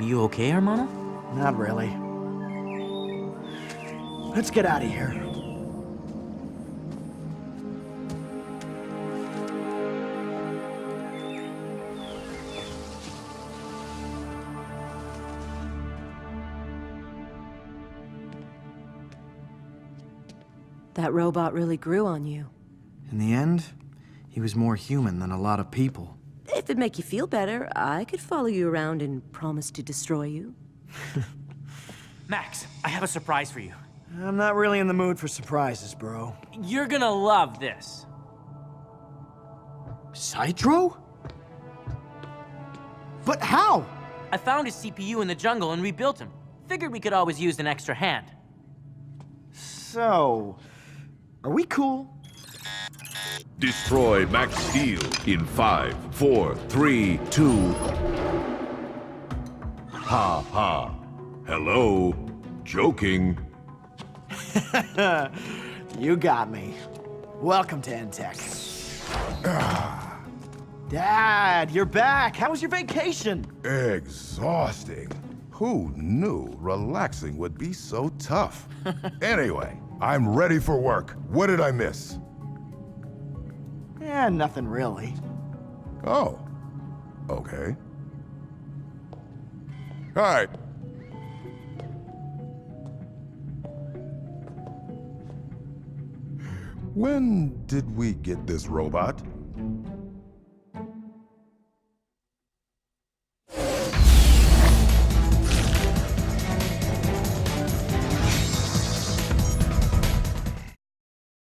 You okay, hermano? Not really. Let's get out of here. That robot really grew on you. In the end, he was more human than a lot of people. If it'd make you feel better, I could follow you around and promise to destroy you. Max, I have a surprise for you. I'm not really in the mood for surprises, bro. You're gonna love this. Cytro? But how? I found his CPU in the jungle and rebuilt him. Figured we could always use an extra hand. So, are we cool? Destroy Max Steel in 5, 4, 3, 2. Ha ha. Hello. Joking. You got me. Welcome to N-teck. Dad, you're back. How was your vacation? Exhausting. Who knew relaxing would be so tough? Anyway, I'm ready for work. What did I miss? Yeah, nothing really. Oh, okay. All right. When did we get this robot?